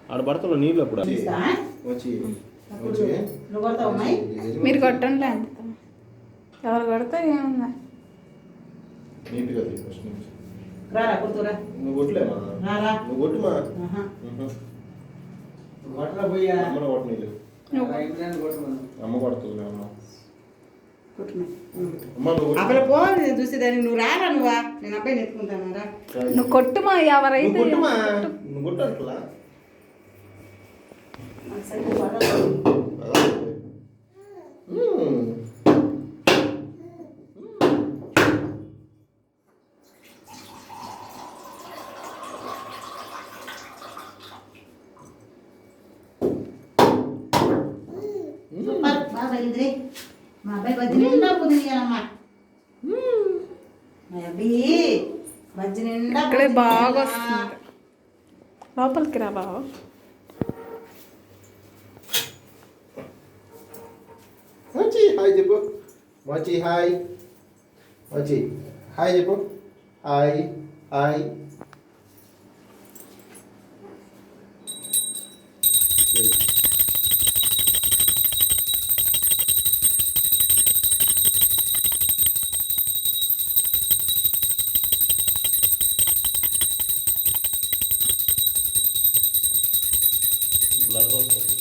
ఆడ పడతాడు నీళ్ళు అప్పుడు మీరు కొట్టండి ఎవరు కొడితే ఏముందా నువ్వు కొట్టలేమా నువ్వు కొట్టుమా అమ్మ కొడుతుంది పో చూసేదాన్ని నువ్వు రారా నువ్వా నేను అబ్బాయిని ఎత్తుకుంటాను నువ్వు కొట్టుమా ఎవరైతే నువ్వు కొట్టాలా మా అబ్బాయి బజ్జి నిండా కుదిరియాలమ్మా మా అబ్బాయి బజ్జి నిండా ఇక్కడే బాగా వస్తుంది లోపలికి రా బావ హాయ్ చెప్పు వచ్చి హాయ్ వచ్చి హాయ్ చెప్పు హాయ్ హాయ్ బ్లర్ వస్తుంది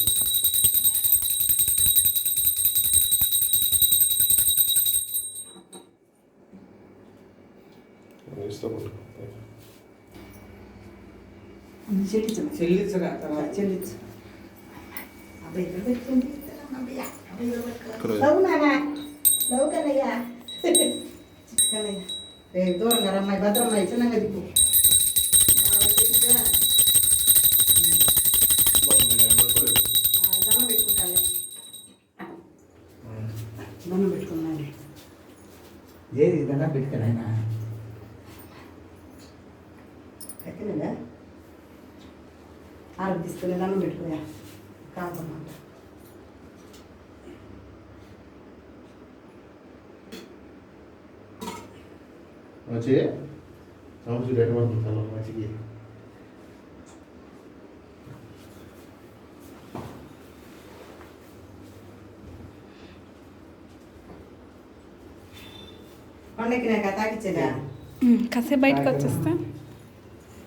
చెల్లించరా చెల్లించు అబ్బాయి ఇక్కడ పెట్టుకుంది లవ్ కన్నయ్యా కన్నయ్య రేపు దూరంగా రమ్మాయి భద్రమ్మాయి చిన్నగా దిక్కు దండం పెట్టుకుంటాను దండం పెట్టుకున్నాను ఏది దండం పెట్టుకున్నాయన ఎక్కలేదా ఆరోగ్యస్తులే దండం పెట్టుకోయా కాదన్నమాట వచ్చి సంవత్సరం ఎటువంటి మంచికి కొండకి నాకు తాకిచ్చేదా కాసేపు బయటకు వచ్చేస్తా